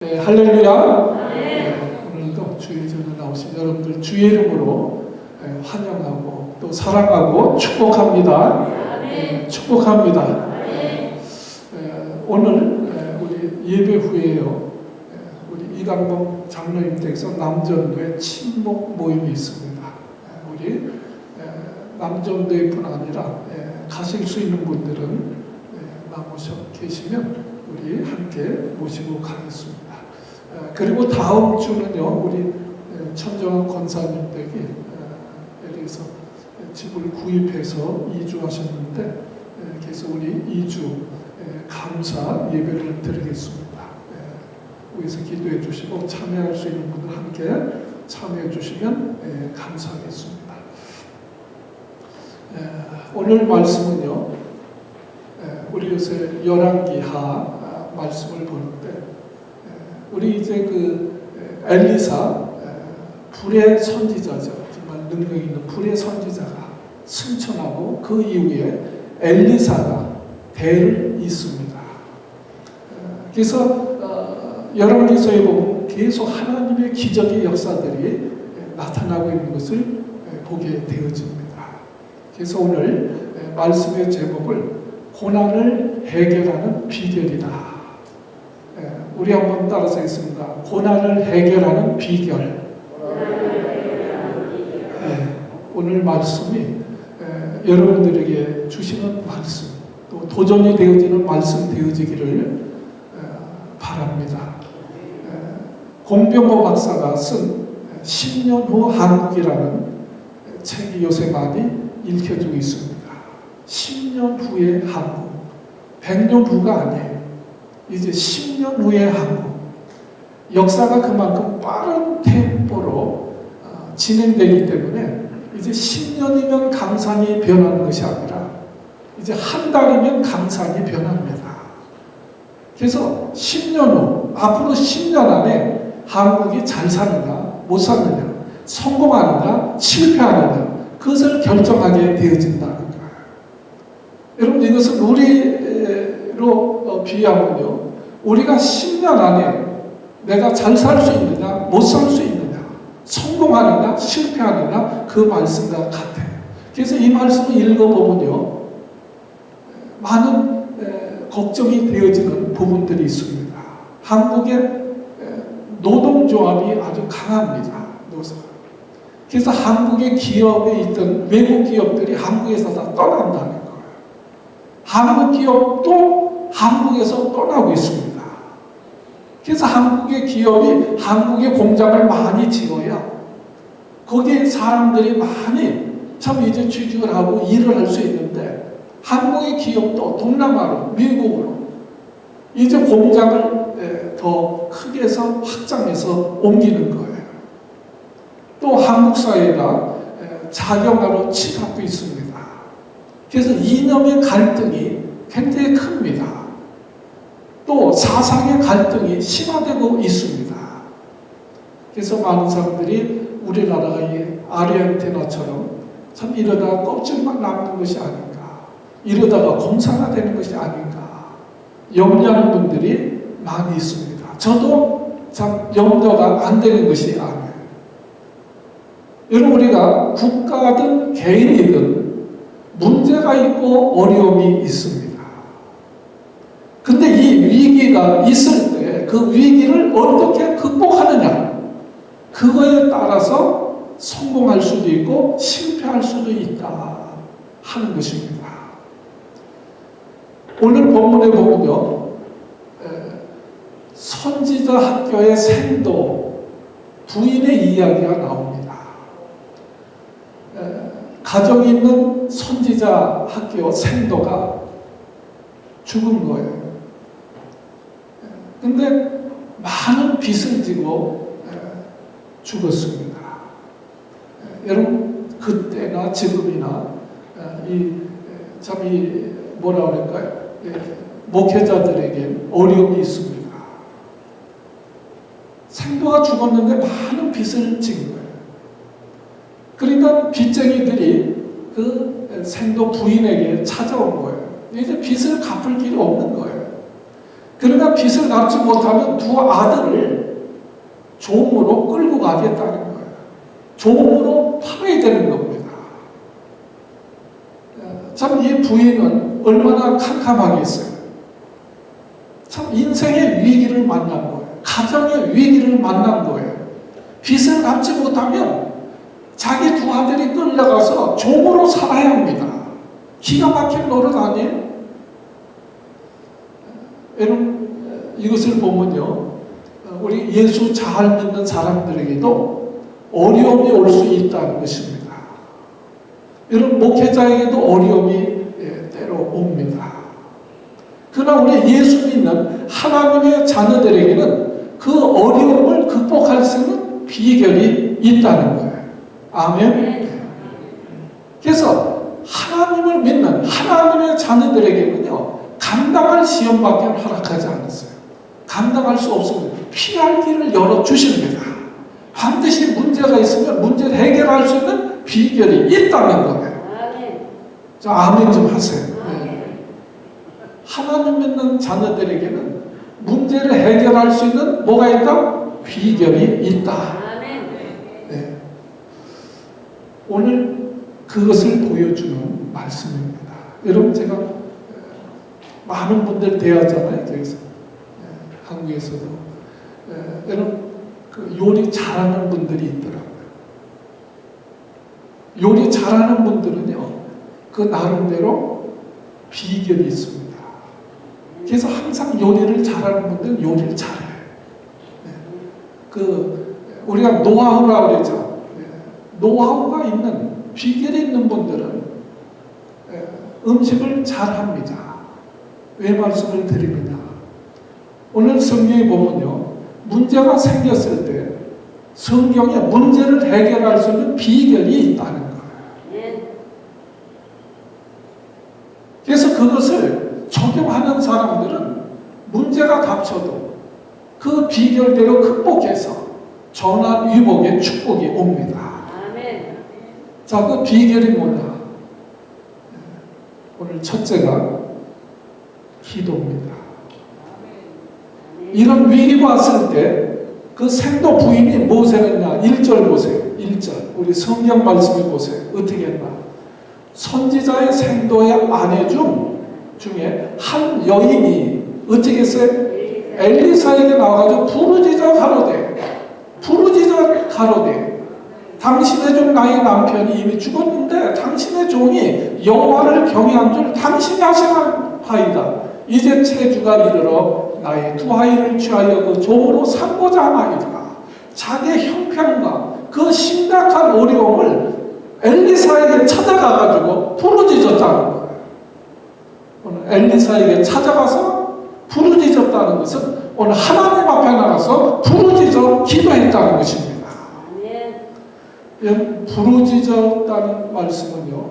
네, 할렐루야. 네, 오늘도 주의 전에 나오신 여러분들 주의 이름으로 환영하고 또 사랑하고 축복합니다. 네, 축복합니다. 오늘 우리 예배 후에요. 우리 이강범 장로님 댁에서 남전도회 친목 모임이 있습니다. 우리 남전도회뿐 아니라 가실 수 있는 분들은 나오셔 계시면 우리 함께 모시고 가겠습니다. 그리고 다음 주는요, 우리 천정환 권사님 댁이 여기서 집을 구입해서 이주하셨는데, 그래서 우리 이주 감사 예배를 드리겠습니다. 여기서 기도해 주시고 참여할 수 있는 분들 함께 참여해 주시면 감사하겠습니다. 오늘 말씀은요, 우리 요새 열왕기하 말씀을 보는데, 우리 이제 그 엘리사 불의 선지자죠. 정말 능력 있는 불의 선지자가 승천하고 그 이후에 엘리사가 대를 잇습니다. 그래서 열왕기서에 보면 계속 하나님의 기적의 역사들이 나타나고 있는 것을 보게 되어집니다. 그래서 오늘 말씀의 제목을 고난을 해결하는 비결이다. 우리 한번 따라서 하겠습니다. 고난을 해결하는 비결. 오늘 말씀이 여러분들에게 주시는 말씀, 또 도전이 되어지는 말씀 되어지기를 바랍니다. 공병호 박사가 쓴 10년 후 한국이라는 책이 요새 많이 읽혀지고 있습니다. 10년 후의 한국, 100년 후가 아니에요. 이제 10년 후의 한국. 역사가 그만큼 빠른 템포로 진행되기 때문에 이제 10년이면 강산이 변하는 것이 아니라 이제 한 달이면 강산이 변합니다. 그래서 10년 후, 앞으로 10년 안에 한국이 잘 사느냐, 못 사느냐, 성공하느냐, 실패하느냐, 그것을 결정하게 되어진다는 거예요. 여러분, 이것은 우리로 비유하면요, 우리가 10년 안에 내가 잘 살 수 있느냐, 못 살 수 있느냐, 성공하느냐, 실패하느냐, 그 말씀과 같아요. 그래서 이 말씀을 읽어보면요, 많은 걱정이 되어지는 부분들이 있습니다. 한국의 노동조합이 아주 강합니다. 그래서 한국의 기업에 있던 외국 기업들이 한국에서 다 떠난다는 거예요. 한국 기업도 한국에서 떠나고 있습니다. 그래서 한국의 기업이 한국의 공장을 많이 지어야 거기에 사람들이 많이 참 이제 취직을 하고 일을 할 수 있는데, 한국의 기업도 동남아로, 미국으로 이제 공장을 더 크게 해서 확장해서 옮기는 거예요. 또 한국 사회가 자경화로 치닫고 있습니다. 그래서 이념의 갈등이 굉장히 큽니다. 또 사상의 갈등이 심화되고 있습니다. 그래서 많은 사람들이 우리나라가 이 아르헨티나처럼 참 이러다가 껍질만 남는 것이 아닌가, 이러다가 공산화되는 것이 아닌가 염려하는 분들이 많이 있습니다. 저도 참 염려가 안 되는 것이 아니에요. 여러분, 우리가 국가든 개인이든 문제가 있고 어려움이 있습니다. 근데 이 위기가 있을 때 그 위기를 어떻게 극복하느냐, 그거에 따라서 성공할 수도 있고 실패할 수도 있다 하는 것입니다. 오늘 본문에 보면요, 선지자 학교의 생도 부인의 이야기가 나옵니다. 가정이 있는 선지자 학교 생도가 죽은 거예요. 근데 많은 빚을 지고 죽었습니다. 여러분, 그때나 지금이나 뭐라 그럴까요? 목회자들에게 어려움이 있습니다. 생도가 죽었는데 많은 빚을 지은 거예요. 그러니까 빚쟁이들이 그 생도 부인에게 찾아온 거예요. 이제 빚을 갚을 길이 없는 거예요. 그러나 빚을 갚지 못하면 두 아들을 종으로 끌고 가겠다는 거예요. 종으로 팔아야 되는 겁니다. 참 이 부인은 얼마나 캄캄하겠어요. 참 인생의 위기를 만난 거예요. 가정의 위기를 만난 거예요. 빚을 갚지 못하면 자기 두 아들이 끌려가서 종으로 살아야 합니다. 기가 막힌 노릇 아니에요? 여러분, 이것을 보면요, 우리 예수 잘 믿는 사람들에게도 어려움이 올 수 있다는 것입니다. 여러분, 목회자에게도 어려움이 때로 옵니다. 그러나 우리 예수 믿는 하나님의 자녀들에게는 그 어려움을 극복할 수 있는 비결이 있다는 거예요. 아멘. 그래서 하나님을 믿는 하나님의 자녀들에게는요, 감당할 시험밖에 허락하지 않았어요. 감당할 수 없으면 피할 길을 열어주십니다. 반드시 문제가 있으면 문제를 해결할 수 있는 비결이 있다는 거예요. 자, 아멘 좀 하세요. 네. 하나님 믿는 자녀들에게는 문제를 해결할 수 있는 뭐가 있다? 비결이 있다. 네. 오늘 그것을 보여주는 말씀입니다. 여러분, 제가 많은 분들 대하잖아요. 그래서 한국에서도 여러분, 그 요리 잘하는 분들이 있더라고요. 요리 잘하는 분들은요, 그 나름대로 비결이 있습니다. 그래서 항상 요리를 잘하는 분들은 요리를 잘해요. 그 우리가 노하우라고 그러죠. 노하우가 있는, 비결이 있는 분들은 음식을 잘합니다. 왜 말씀을 드립니다. 오늘 성경에 보면요, 문제가 생겼을 때 성경에 문제를 해결할 수 있는 비결이 있다는 거예요. 그래서 그것을 적용하는 사람들은 문제가 닥쳐도 그 비결대로 극복해서 전화위복의 축복이 옵니다. 자, 그 비결이 뭐냐? 오늘 첫째가 기도입니다. 이런 위기가 왔을 때 그 생도 부인이 무엇을 했냐? 1절 보세요. 1절. 우리 성경 말씀을 보세요. 어떻게 했나? 선지자의 생도의 아내 중에 한 여인이 어떻게 했어요? 엘리사에게 나와가지고 부르짖어 가로되 당신의 종 나의 남편이 이미 죽었는데 당신의 종이 여호와를 경외한 줄 당신이 아시나이다. 이제 체주가 이르러 나의 두 아이를 취하여 그 종으로 삼고자 하나이다. 자기의 형편과 그 심각한 어려움을 엘리사에게 찾아가가지고 부르짖었다는 거예요. 오늘 엘리사에게 찾아가서 부르짖었다는 것은 오늘 하나님 앞에 나가서 부르짖어 기도했다는 것입니다. 부르짖었다는 말씀은요,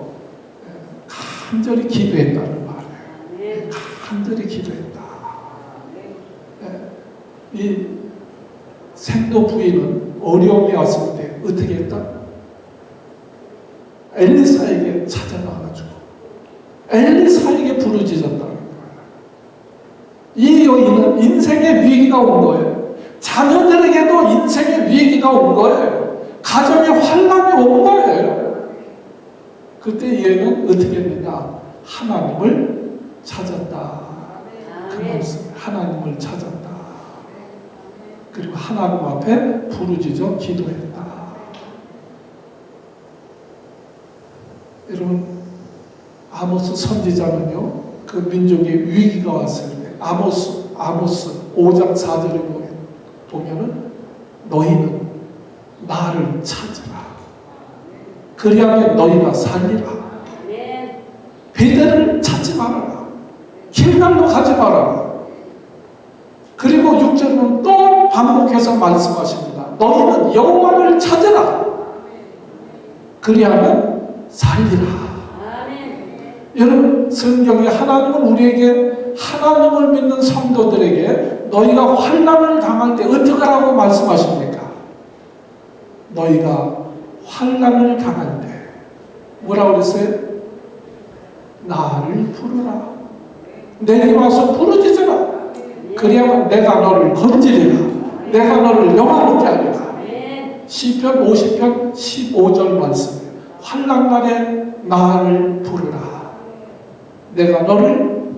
간절히 기도했다는 말이에요. 간절히 기도했다. 이 생도 부인은 어려움이 왔을 때 어떻게 했다? 엘리사에게 찾아가가지고 엘리사에게 부르짖었다는 거예요. 이 여인은 인생의 위기가 온 거예요. 자녀들에게도 인생의 위기가 온 거예요. 가정의 환란이 온 거예요. 그때 얘는 어떻게 했느냐? 하나님을 찾았다. 그 말씀, 하나님을 찾았다. 그리고 하나님 앞에 부르짖어 기도했다. 여러분, 아모스 선지자는요, 그 민족의 위기가 왔을 때 아모스 5장 4절에 보면은 너희는 나를 찾으라. 그리하면 너희가 살리라. 베델을 찾지 말아라. 길갈로 가지 말아라. 그리고 6절은 또 반복해서 말씀하십니다. 너희는 여호와를 찾으라. 그리하면 살리라. 여러분, 성경에 하나님은 우리에게, 하나님을 믿는 성도들에게 너희가 환난을 당할 때 어떻게 하라고 말씀하십니까? 너희가 환난을 당할 때 뭐라고 그랬어요? 나를 부르라. 내게 와서 부르짖어라. 그래야만 내가 너를 건지리라. 내가 너를 영화롭게 하리라. 시편 50편 15절 말씀이에요. 환난 날에 나를 부르라. 내가 너를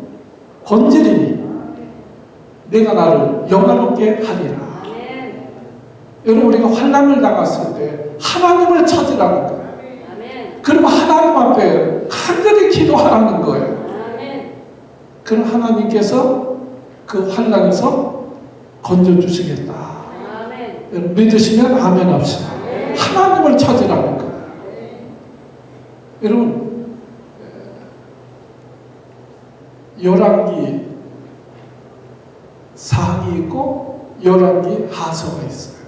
건지리니 내가 나를 영화롭게 하리라. 여러분, 우리가 환난을 당했을 때 하나님을 찾으라는 거예요. 그럼 하나님 앞에 간절히 기도하라는 거예요. 그럼 하나님께서 그 환난에서 건져주시겠다. 여러분, 믿으시면 아멘 합시다. 하나님을 찾으라는 거예요. 여러분, 열왕기 상이 있고 열왕기 하서가 있어요.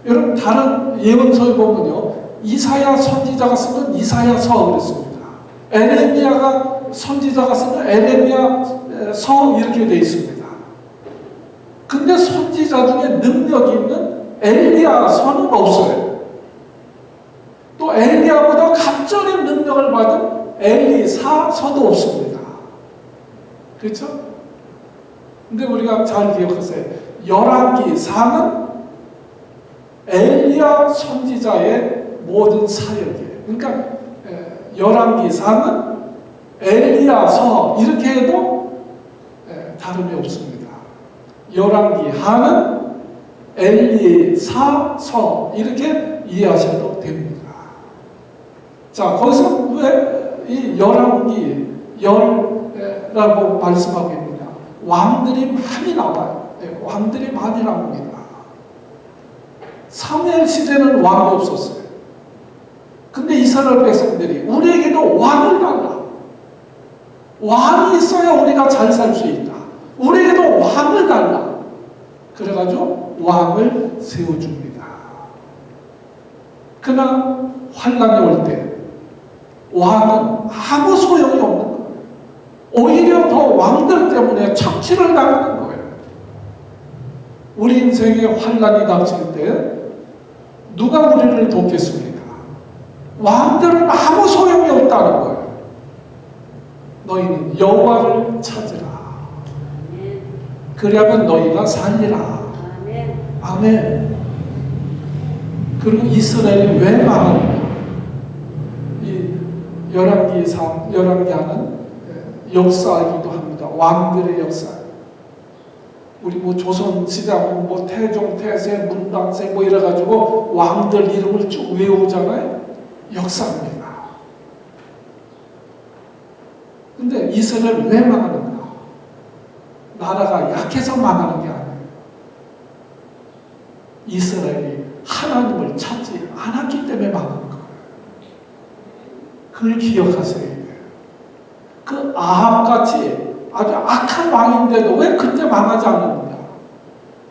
여러분, 다른 예언서에 보면요, 이사야 선지자가 쓴 건 이사야서 그랬습니다. 에레미야가 선지자가 쓴 건 에레미야서 이렇게 되어 있습니다. 근데 선지자 중에 능력이 있는 엘리야서는 없어요. 또 엘리야보다 갑절의 능력을 받은 엘리사서도 없습니다. 그렇죠? 근데 우리가 잘 기억하세요. 열왕기 상은 엘리야 선지자의 모든 사역이에요. 그러니까 열왕기 상은 엘리야서 이렇게 해도 다름이 없습니다. 열왕기 하는 엘리사서 이렇게 이해하셔도 됩니다. 자, 거기서 왜 이 열왕기 열라고 말씀하고 있느냐? 왕들이 많이 나와요. 왕들이 많이 나옵니다. 사무엘 시대는 왕이 없었어요. 근데 이스라엘 백성들이 우리에게도 왕을 달라. 왕이 있어야 우리가 잘 살 수 있다. 우리에게도 왕을 달라. 그래가지고 왕을 세워줍니다. 그러나 환난이 올 때 왕은 아무 소용이 없는 거예요. 오히려 더 왕들 때문에 착취를 당하는 거예요. 우리 인생에 환난이 닥칠 때 누가 우리를 돕겠습니까? 왕들은 아무 소용이 없다는 거예요. 너희는 여호와를 찾으라. 그래야만 너희가 살리라. 아멘. 그리고 이스라엘이 왜 망하느냐? 이 열왕기하는 역사이기도 합니다. 왕들의 역사. 우리 뭐 조선 시대하고 뭐 태종, 태세, 문당세 뭐 이래가지고 왕들 이름을 쭉 외우잖아요. 역사입니다. 근데 이스라엘 왜 망하는가? 나라가 약해서 망하는 게 아니에요. 이스라엘이 하나님을 찾지 않았기 때문에 망한 거예요. 그걸 기억하셔야 돼요. 그 아합같이 아주 악한 왕인데도 왜 그때 망하지 않았느냐?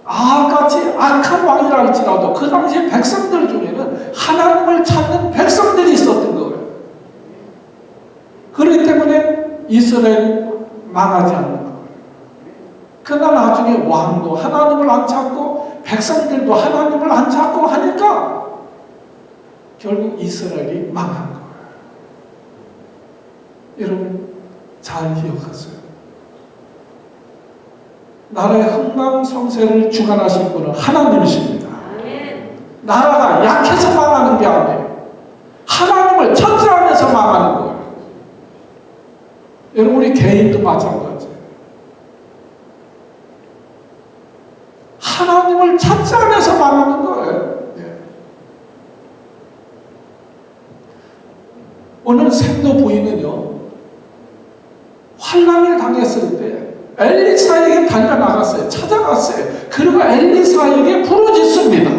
아합같이 악한 왕이라 할지라도 그 당시 백성들 중에는 하나님을 찾는 백성들이 있었던 거예요. 그렇기 때문에 이스라엘이 망하지 않는 거예요. 그러나 나중에 왕도 하나님을 안 찾고 백성들도 하나님을 안 찾고 하니까 결국 이스라엘이 망한 거예요. 여러분 잘 기억하세요. 나라의 흥망성쇠를 주관하신 분은 하나님이십니다. 나라가 약해서 망하는 게 아니에요. 하나님을 찾지 않아서 망하는 거예요. 여러분 우리 개인도 마찬가지예요. 하나님을 찾지 않아서 망하는 거예요. 오늘 생도 부인은요, 환난을 당했을 때 엘리사에게 달려나갔어요. 찾아갔어요. 그리고 엘리사에게 부르짖습니다.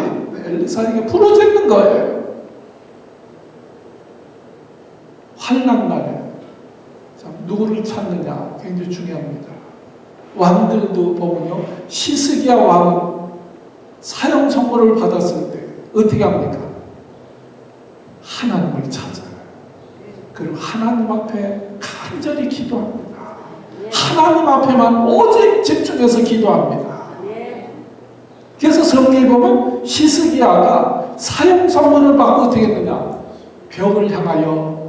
엘리사에게 부르짖는 거예요. 환난 날에 누구를 찾느냐 굉장히 중요합니다. 왕들도 보면요, 히스기야 왕은 사형 선고를 받았을 때 어떻게 합니까? 하나님을 찾아요. 그리고 하나님 앞에 간절히 기도합니다. 하나님 앞에만 오직 집중해서 기도합니다. 그래서 성경에 보면 히스기야가 사형 선고를 받고 어떻게 했느냐? 벽을 향하여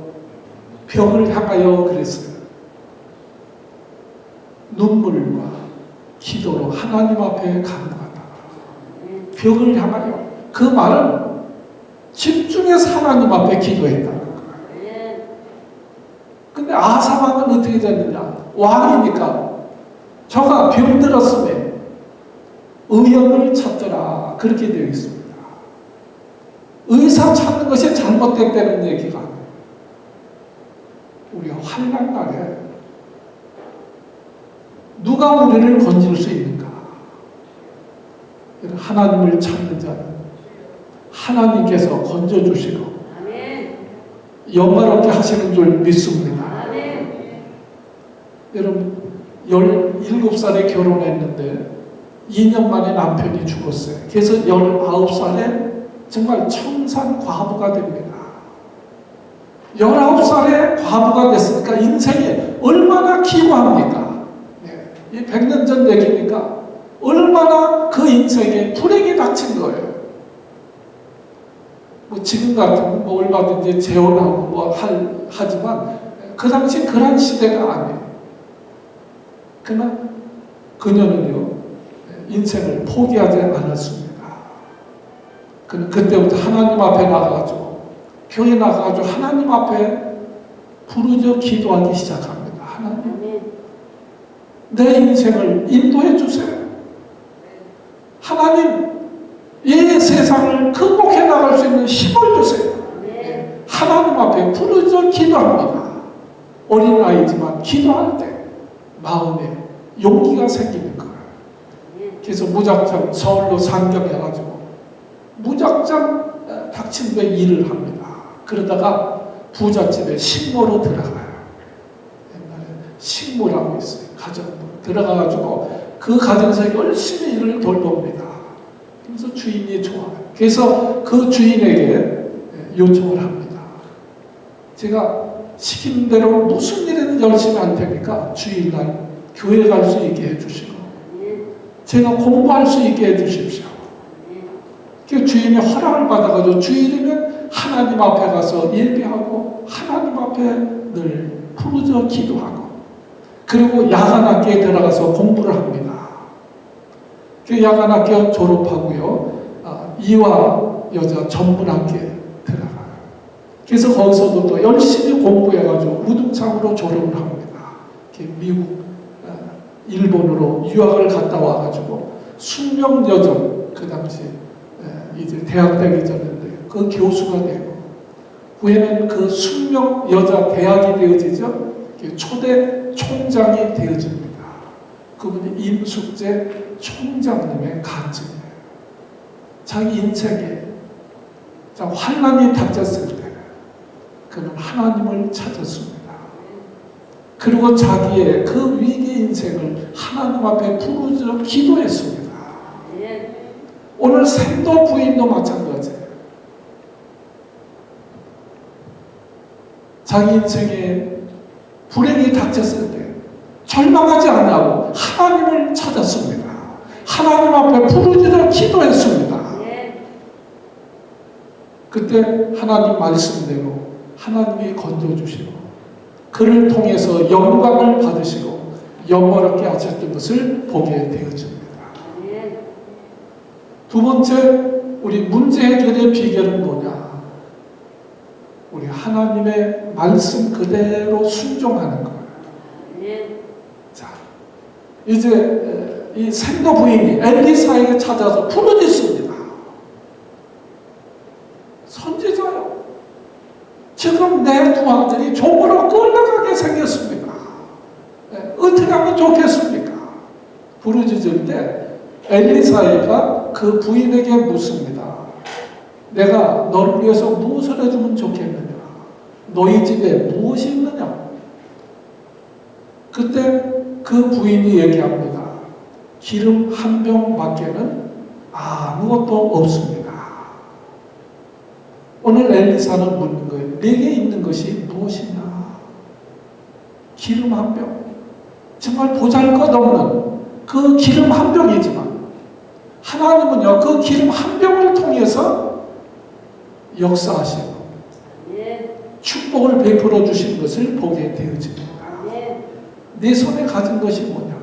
그랬어요. 눈물과 기도로 하나님 앞에 간구하다. 벽을 향하여. 그 말은 집중해서 하나님 앞에 기도했다는 거예요. 근데 아사 왕은 어떻게 됐느냐? 왕이니까 저가 병들었음에 의원을 찾더라. 그렇게 되어 있습니다. 의사 찾는 것이 잘못됐다는 얘기가 아니에요. 우리가 환난 날에 누가 우리를 건질 수 있는가? 하나님을 찾는 자는 하나님께서 건져주시고 영화롭게 하시는 줄 믿습니다. 여러분 17살에 결혼했는데 2년 만에 남편이 죽었어요. 그래서 19살에 정말 청산 과부가 됩니다. 19살에 과부가 됐으니까 인생이 얼마나 기구합니까? 네. 이 100년 전 얘기니까 얼마나 그 인생에 불행이 닥친 거예요. 뭐 지금 같으면 뭐 얼마든지 재혼하고 뭐 하지만 그 당시 그런 시대가 아니에요. 그러나 그녀는요 인생을 포기하지 않았습니다. 그때부터 하나님 앞에 나가가지고 교회 나가가지고 하나님 앞에 부르짖어 기도하기 시작합니다. 하나님 내 인생을 인도해 주세요. 하나님 이 세상을 극복해 나갈 수 있는 힘을 주세요. 하나님 앞에 부르짖어 기도합니다. 어린아이지만 기도할 때 마음에 용기가 생기는 거예요. 그래서 무작정 서울로 상경해가지고 무작정 닥친 데 일을 합니다. 그러다가 부잣집에 식모로 들어가요. 옛날에 식모라고 있어요. 가정부 들어가가지고 그 가정에서 열심히 일을 돌봅니다. 그래서 주인이 좋아요. 그래서 그 주인에게 요청을 합니다. 제가 시키는 대로 무슨 일이든 열심히 할 테니까 주일날 교회 갈 수 있게 해주시고 제가 공부할 수 있게 해주십시오. 그 주인이 허락을 받아가지고 주일이면 하나님 앞에 가서 예배하고 하나님 앞에 늘 부르짖어 기도하고 그리고 야간학교에 들어가서 공부를 합니다. 그 야간학교 졸업하고요. 이화 여자 전문학교에 들어가요. 그래서 거기서도 또 열심히 공부해가지고 우등창으로 졸업을 합니다. 미국, 일본으로 유학을 갔다 와가지고 숙명여정 그 당시 이제 대학 되기 전인데 그 교수가 되고 후에는 그 숙명여자 대학이 되어지죠. 초대 총장이 되어집니다. 그분이 임숙재 총장님의 간증이에요. 자기 인생에 환난이 닥쳤을 때 그는 하나님을 찾았습니다. 그리고 자기의 그 위기 인생을 하나님 앞에 부르짖어 기도했습니다. 오늘 생도 부인도 마찬가지예요. 자기 인생에 불행이 닥쳤을 때 절망하지 않냐고 하나님을 찾았습니다. 하나님 앞에 부르짖어 기도했습니다. 그때 하나님 말씀대로 하나님이 건져주시고 그를 통해서 영광을 받으시고 영원롭게 하셨던 것을 보게 되어집니다. 두 번째, 우리 문제 해결의 비결은 뭐냐? 우리 하나님의 말씀 그대로 순종하는 거예요. 자, 이제 이 생도 부인이 엘리사에게 찾아서 부르짖습니다. 선지자요. 지금 내 두 아들이 종으로 끌려가게 생겼습니다. 어떻게 하면 좋겠습니까? 부르짖을 때 엘리사가 그 부인에게 묻습니다. 내가 너를 위해서 무엇을 해주면 좋겠느냐? 너희 집에 무엇이 있느냐? 그때 그 부인이 얘기합니다. 기름 한 병밖에는 아무것도 없습니다. 오늘 엘리사는 묻는 거예요. 내게 있는 것이 무엇이냐? 기름 한 병. 정말 보잘것없는 그 기름 한 병이지만 하나님은요 그 기름 한 병을 통해서 역사하시고 축복을 베풀어 주신 것을 보게 되어집니다. 내 손에 가진 것이 뭐냐?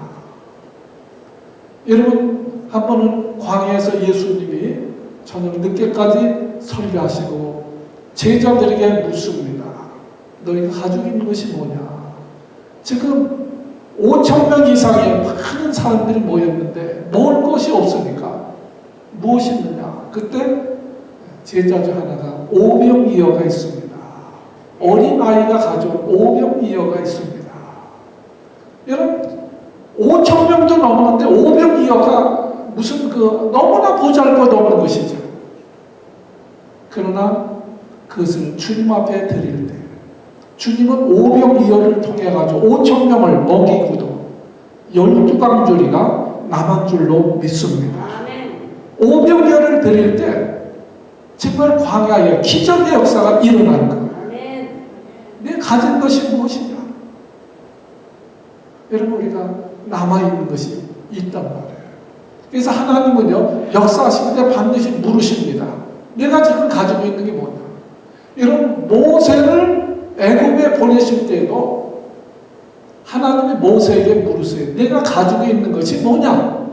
여러분 한 번은 광야에서 예수님이 저녁 늦게까지 설교하시고 제자들에게 묻습니다. 너희가 가지고 있는 것이 뭐냐? 지금 5천 명 이상의 많은 사람들이 모였는데 먹을 것이 없으니까 무엇이 있느냐? 그때 제자 중 하나가 오병이어가 있습니다. 어린아이가 가져온 오병이어가 있습니다. 여러분 5천 명도 넘었는데 오병이어가 무슨 너무나 보잘것없는 것이죠. 그러나 그것을 주님 앞에 드릴 때 주님은 오병이어를 통해 가지고 5천 명을 먹이고도 12강조리가 남은 줄로 믿습니다. 오병이어를 드릴 때 정말 광야에 기적의 역사가 일어나는 거예요. 내 가진 것이 무엇이냐? 여러분 우리가 남아있는 것이 있단 말이에요. 그래서 하나님은요 역사하실 때 반드시 물으십니다. 내가 지금 가지고 있는 게 뭐냐? 여러분 모세를 애굽에 보내실 때에도 하나님이 모세에게 물으세요. 내가 가지고 있는 것이 뭐냐?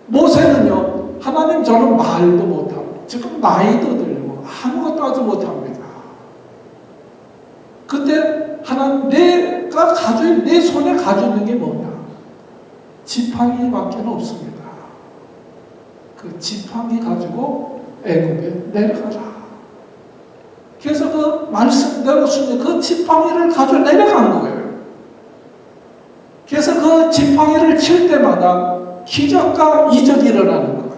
모세는요 하나님 저는 말도 못하고 지금 나이도 들고 아무것도 하지 못합니다. 그때 하나님 내가 가지고 내 손에 가지고 있는 게 뭐냐? 지팡이밖에 없습니다. 그 지팡이 가지고 애굽에 내려가라. 그래서 그 말씀대로 그 지팡이를 가지고 내려간 거예요. 그래서 그 지팡이를 칠 때마다 기적과 이적이 일어나는 거예요.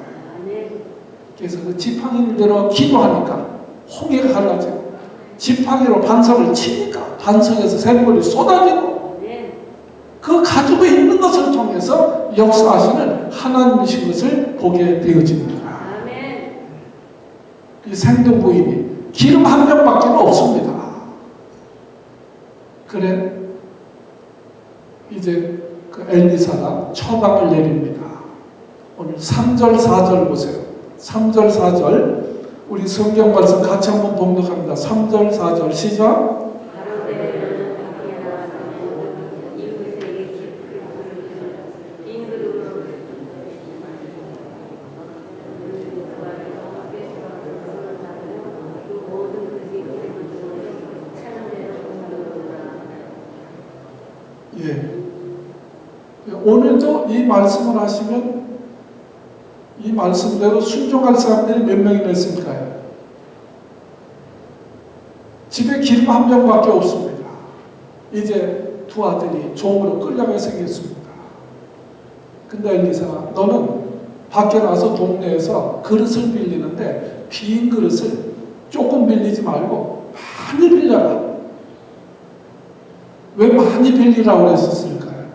그래서 그 지팡이를 들어 기도하니까 홍해가 갈라지고 지팡이로 반석을 치니까 반석에서 샘물이 쏟아지고 그 가지고 있는 것을 통해서 역사하시는 하나님이신 것을 보게 되어집니다. 이 생동 부인이 기름 한 병밖에 없습니다. 그래 이제 그 엘리사가 처방을 내립니다. 오늘 3절 4절 보세요. 3절 4절 우리 성경 말씀 같이 한번 봉독합니다. 3절 4절 시작. 예. 오늘도 이 말씀을 하시면 이 말씀대로 순종할 사람들이 몇 명이나 있을까요? 집에 기름 한 병밖에 없습니다. 이제 두 아들이 종으로 끌려가 생겼습니다. 근데 엘리사가 너는 밖에 나서 동네에서 그릇을 빌리는데 빈 그릇을 조금 빌리지 말고 많이 빌려라. 왜 많이 빌리라고 했었을까요?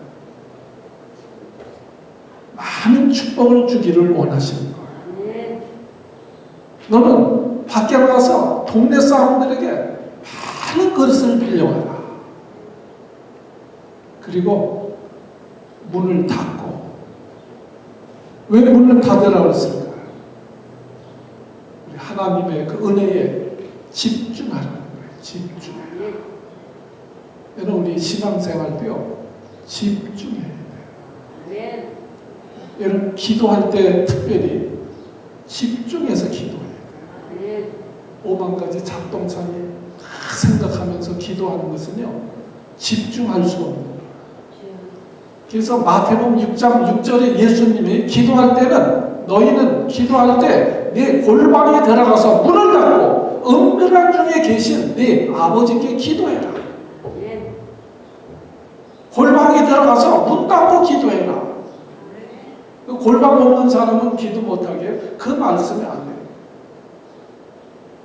많은 축복을 주기를 원하시는 거예요. 너는 밖에 나가서 동네 사람들에게 많은 그릇을 빌려와라. 그리고 문을 닫고. 왜 문을 닫으라고 했을까요? 우리 하나님의 그 은혜에 집중하라는 거예요. 집중. 여러분 우리 신앙생활도요 집중해야 돼요. 여러분 기도할 때 특별히 집중해서 기도해야 돼요. 5만 가지 작동창이 다 생각하면서 기도하는 것은요 집중할 수 없는 거예요. 그래서 마태복음 6장 6절에 예수님이 기도할 때는 너희는 기도할 때 네 골방에 들어가서 문을 닫고 은밀한 중에 계신 네 아버지께 기도해라. 골방에 들어가서 문 닫고 기도해라. 골방 없는 사람은 기도 못하게 그 말씀이 안 돼요.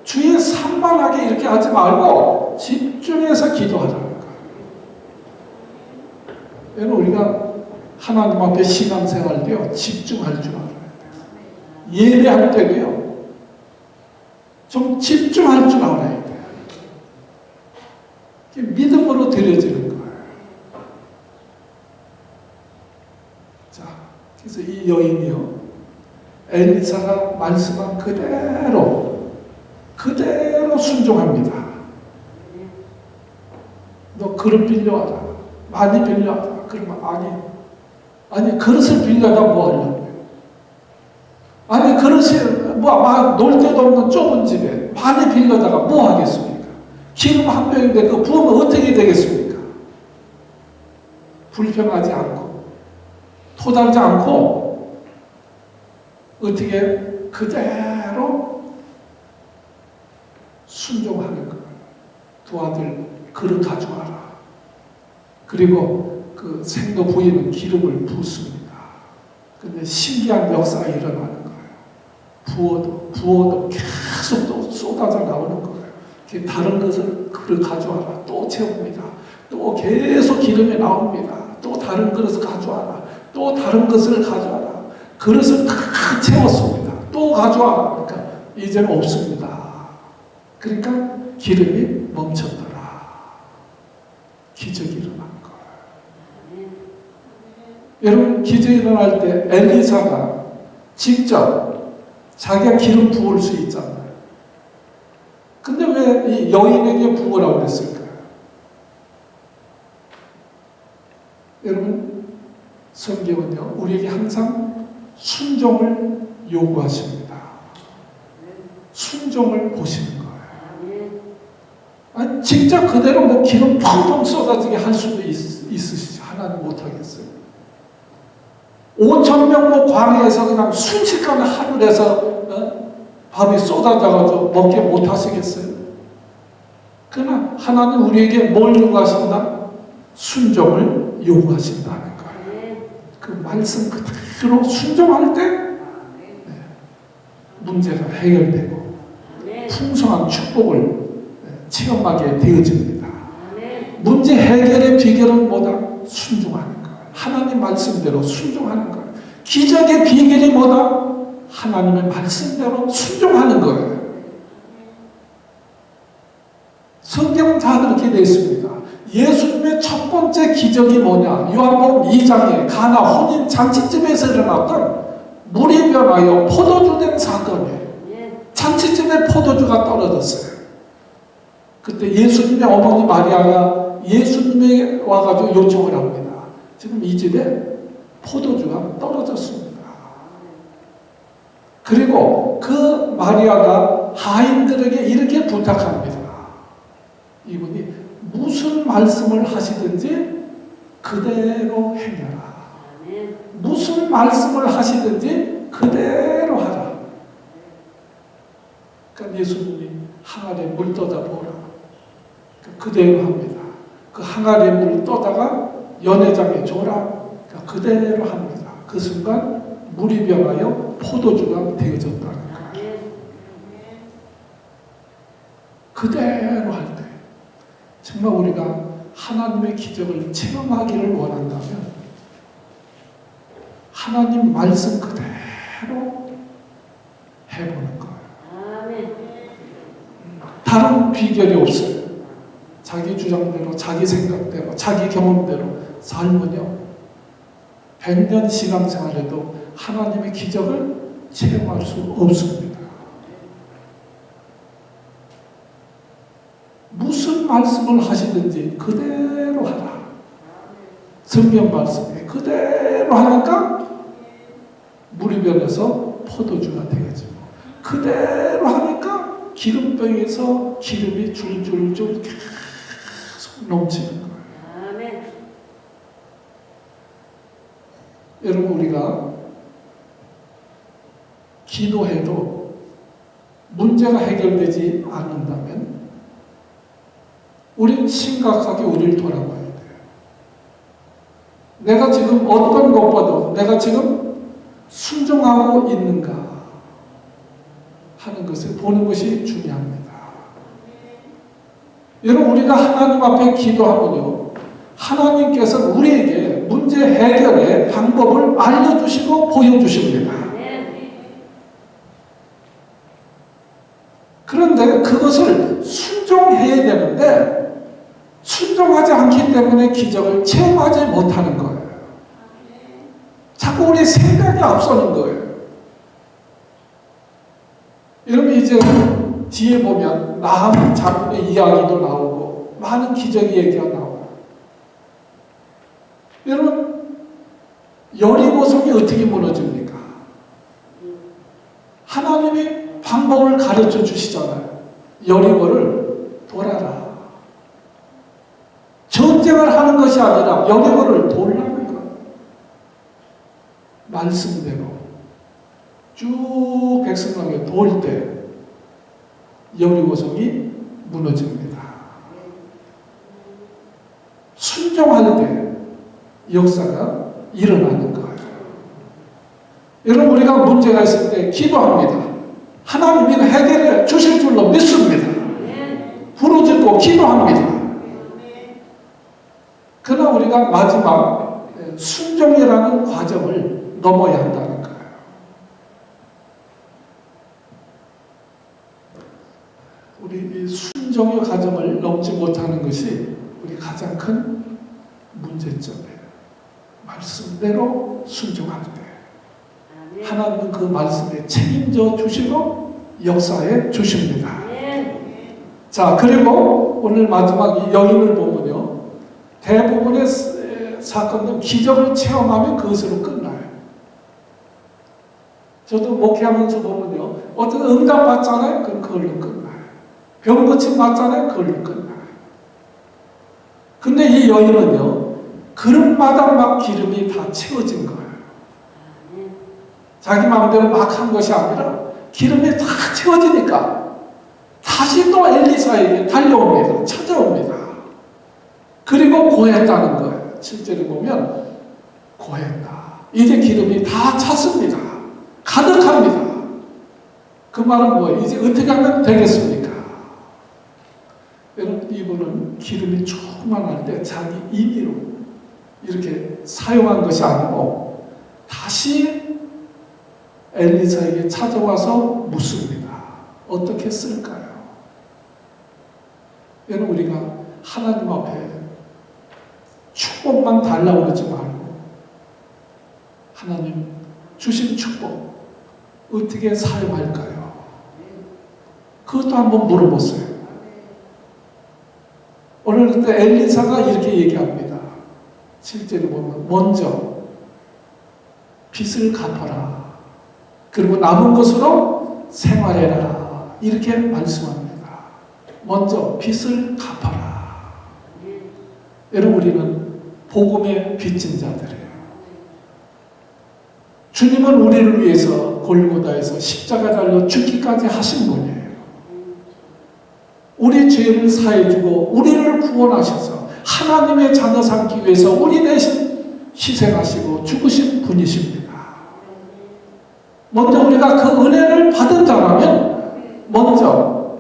주의 산만하게 이렇게 하지 말고 집중해서 기도하라는 거예요. 여러분 우리가 하나님 앞에 신앙생활도요 집중할 줄 알아야 돼요. 예배할 때도요 좀 집중할 줄 알아야 돼요. 믿음으로 드려지는 거예요. 자, 그래서 이 여인이요 엘리사가 말씀한 그대로 순종합니다. 너 그릇 빌려와라. 많이 빌려와라. 그러면 아니 아니 그릇을 빌려다 뭐 하려고요? 아니 그릇이 뭐놀 데도 없는 좁은 집에 많이 빌려다가 뭐 하겠습니까? 기름 한 병인데 그거 부으면 어떻게 되겠습니까? 불평하지 않고 토달지 않고 어떻게 그대로 순종하는 거예요. 두 아들 그릇 가져와라. 그리고 그 생도 부인은 기름을 붓습니다. 근데 신기한 역사가 일어나는 거예요. 부어도 계속 또 쏟아져 나오는 거예요. 다른 것을 그릇 가져와라. 또 채웁니다. 또 계속 기름이 나옵니다. 또 다른 그릇을 가져와라. 또 다른 것을 가져와라. 그릇을 다 채웠습니다. 또 가져와라. 그러니까 이제는 없습니다. 그러니까 기름이 멈췄더라. 기적이 일어난 거예요. 여러분 기적이 일어날 때 엘리사가 직접 자기가 기름 부을 수 있잖아요. 근데 왜 이 여인에게 부으라고 했을까요? 여러분 성경은요 우리에게 항상 순종을 요구하십니다. 순종을 보시는 거예요. 아니, 직접 그대로 뭐 기름 펑펑 쏟아지게 할 수도 있으시죠. 하나님 못하겠어요. 5,000명 뭐 광야에서 그냥 순식간에 하늘에서 밥이 쏟아져가지고 먹게 못하시겠어요? 그러나 하나님 우리에게 뭘 요구하신다? 순종을 요구하신다는 거예요. 그 말씀 그대로 순종할 때 문제가 해결되고 풍성한 축복을 체험하게 되어집니다. 문제 해결의 비결은 뭐다? 순종하는 거예요. 하나님 말씀대로 순종하는 거예요. 기적의 비결이 뭐다? 하나님의 말씀대로 순종하는 거예요. 성경은 다 그렇게 되어 있습니다. 예수님의 첫 번째 기적이 뭐냐? 요한복음 2장에 가나 혼인 잔치집에서 일어났던 물이 변하여 포도주 된 사건이에요. 잔치집에 포도주가 떨어졌어요. 그때 예수님의 어머니 마리아가 예수님에게 와가지고 요청을 합니다. 지금 이 집에 포도주가 떨어졌습니다. 그리고 그 마리아가 하인들에게 이렇게 부탁합니다. 이분이 무슨 말씀을 하시든지 그대로 행해라. 무슨 말씀을 하시든지 그대로 하라. 그러니까 예수님이 항아리에 물 떠다 보라. 그대로 합니다. 그 항아리에 물 떠다가 연회장에 줘라. 그대로 합니다. 그 순간 물이 변하여 포도주가 되어졌다는 거예요. 그대로 할 때 정말 우리가 하나님의 기적을 체험하기를 원한다면 하나님 말씀 그대로 해보는 거예요. 다른 비결이 없어요. 자기 주장대로, 자기 생각대로, 자기 경험대로 삶은요 100년 신앙생활에도 하나님의 기적을 체험할 수 없습니다. 무슨 말씀을 하시든지 그대로 하라. 성경 말씀에 그대로 하니까 물이 변해서 포도주가 되어지고 그대로 하니까 기름병에서 기름이 줄줄줄 계속 넘치는 거예요. 아멘. 여러분 우리가 기도해도 문제가 해결되지 않는다면 우리는 심각하게 우리를 돌아봐야 돼요. 내가 지금 어떤 것보다 내가 지금 순종하고 있는가 하는 것을 보는 것이 중요합니다. 여러분 우리가 하나님 앞에 기도하면요 하나님께서 우리에게 문제 해결의 방법을 알려주시고 보여주십니다. 그런데 그것을 순종해야 되는데 순종하지 않기 때문에 기적을 체험하지 못하는 거예요. 자꾸 우리 생각이 앞서는 거예요. 여러분 이제 뒤에 보면 나함 장군의 이야기도 나오고 많은 기적 얘기가 나와요. 여러분 여리고성이 어떻게 무너집니까? 하나님이 방법을 가르쳐 주시잖아요. 여리고를 돌아라. 전쟁을 하는 것이 아니라 여리고를 돌라는 거예요. 말씀대로 쭉 백성에게 돌 때 여리고성이 무너집니다. 순종할 때 역사가 일어나는 거예요. 여러분, 우리가 문제가 있을 때 기도합니다. 하나님이 해결해 주실 줄로 믿습니다. 부르짖고 기도합니다. 그러나 우리가 마지막 순종이라는 과정을 넘어야 한다는 거예요. 우리 이 순종의 과정을 넘지 못하는 것이 우리 가장 큰 문제점이에요. 말씀대로 순종할 때 하나님은 그 말씀에 책임져 주시고 역사해 주십니다. 자, 그리고 오늘 마지막 이 여인을 보면요, 대부분의 사건은 기적을 체험하면 그것으로 끝나요. 저도 목회하면서 보면요, 어떤 응답 받잖아요, 그럼 그걸로 끝나요. 병 고침 받잖아요, 그걸로 끝나요. 근데 이 여인은요, 그릇마다 막 기름이 다 채워진 거예요. 자기 마음대로 막 한 것이 아니라 기름이 다 채워지니까 다시 또 엘리사에게 달려옵니다. 찾아옵니다. 그리고 고했다는 거예요. 실제로 보면 고했다. 이제 기름이 다 찼습니다. 가득합니다. 그 말은 뭐예요? 이제 어떻게 하면 되겠습니까? 여러분, 이분은 기름이 충만할 때 자기 임의로 이렇게 사용한 것이 아니고 다시 엘리사에게 찾아와서 묻습니다. 어떻게 쓸까요? 여러분, 우리가 하나님 앞에 축복만 달라고 그러지 말고 하나님 주신 축복 어떻게 사용할까요? 그것도 한번 물어보세요. 오늘 그때 엘리사가 이렇게 얘기합니다. 실제로 보면 먼저 빚을 갚아라. 그리고 남은 것으로 생활해라. 이렇게 말씀합니다. 먼저 빚을 갚아라. 여러분, 우리는 복음의 빚진 자들이에요. 주님은 우리를 위해서 골고다에서 십자가 달려 죽기까지 하신 분이에요. 우리 죄를 사해주고 우리를 구원하셔서 하나님의 자녀 삼기 위해서 우리 대신 희생하시고 죽으신 분이십니다. 먼저 우리가 그 은혜를 받은 자라면 먼저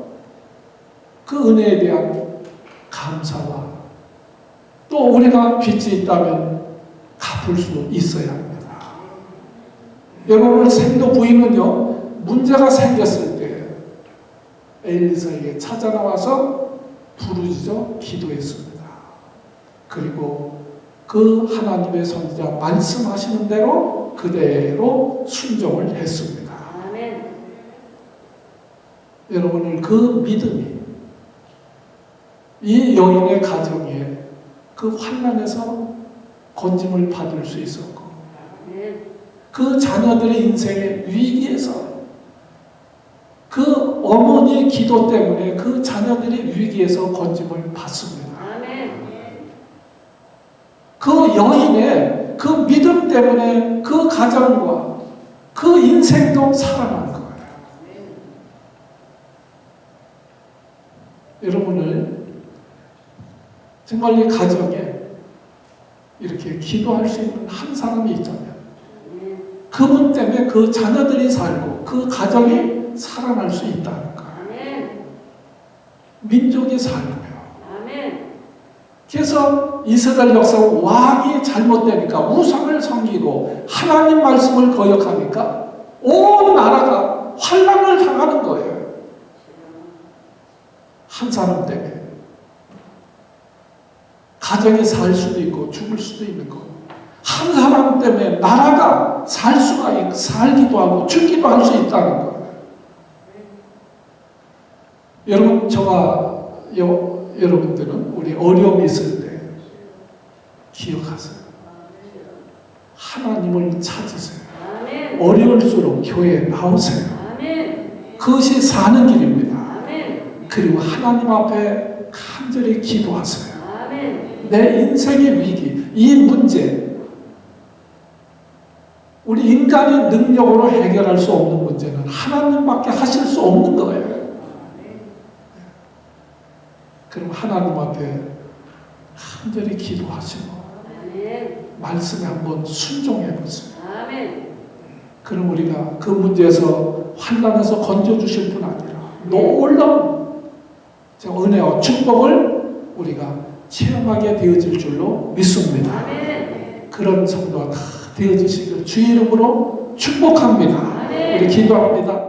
그 은혜에 대한 감사와 또 우리가 빚이 있다면 갚을 수 있어야 합니다. 여러분, 생도 부인은요, 문제가 생겼을 때 엘리사에게 찾아 나와서 부르짖어 기도했습니다. 그리고 그 하나님의 선지자 말씀하시는 대로 그대로 순종을 했습니다. 아멘. 여러분을 그 믿음이 이 여인의 가정에 그 환난에서 건짐을 받을 수 있었고, 그 자녀들의 인생의 위기에서 그 어머니의 기도 때문에 그 자녀들의 위기에서 건짐을 받습니다. 그 여인의 그 믿음 때문에 그 가정과 그 인생도 살아난 거예요. 여러분을 정말 이 가정에 이렇게 기도할 수 있는 한 사람이 있다면 그분 때문에 그 자녀들이 살고 그 가정이 살아날 수 있다는 거예요. 민족이 살고요. 그래서 이스라엘 역사 왕이 잘못되니까 우상을 섬기고 하나님 말씀을 거역하니까 온 나라가 환난을 당하는 거예요. 한 사람 때문에 가정이 살 수도 있고 죽을 수도 있는 거예요. 한 사람 때문에 나라가 살기도 하고 죽기도 할 수 있다는 거예요. 여러분, 저와 여러분들은 우리 어려움이 있을 때 기억하세요. 하나님을 찾으세요. 아멘. 어려울수록 교회에 나오세요. 아멘. 그것이 사는 길입니다. 아멘. 그리고 하나님 앞에 간절히 기도하세요. 아멘. 내 인생의 위기, 이 문제, 우리 인간의 능력으로 해결할 수 없는 문제는 하나님밖에 하실 수 없는 거예요. 그럼 하나님 앞에 간절히 기도하시고 아멘. 말씀에 한번 순종해 보세요. 아멘. 그럼 우리가 그 문제에서 환난에서 건져주실 뿐 아니라 놀라운 은혜와 축복을 우리가 체험하게 되어질 줄로 믿습니다. 아멘. 그런 성도가 다 되어지시길 주의 이름으로 축복합니다. 아멘. 우리 기도합니다.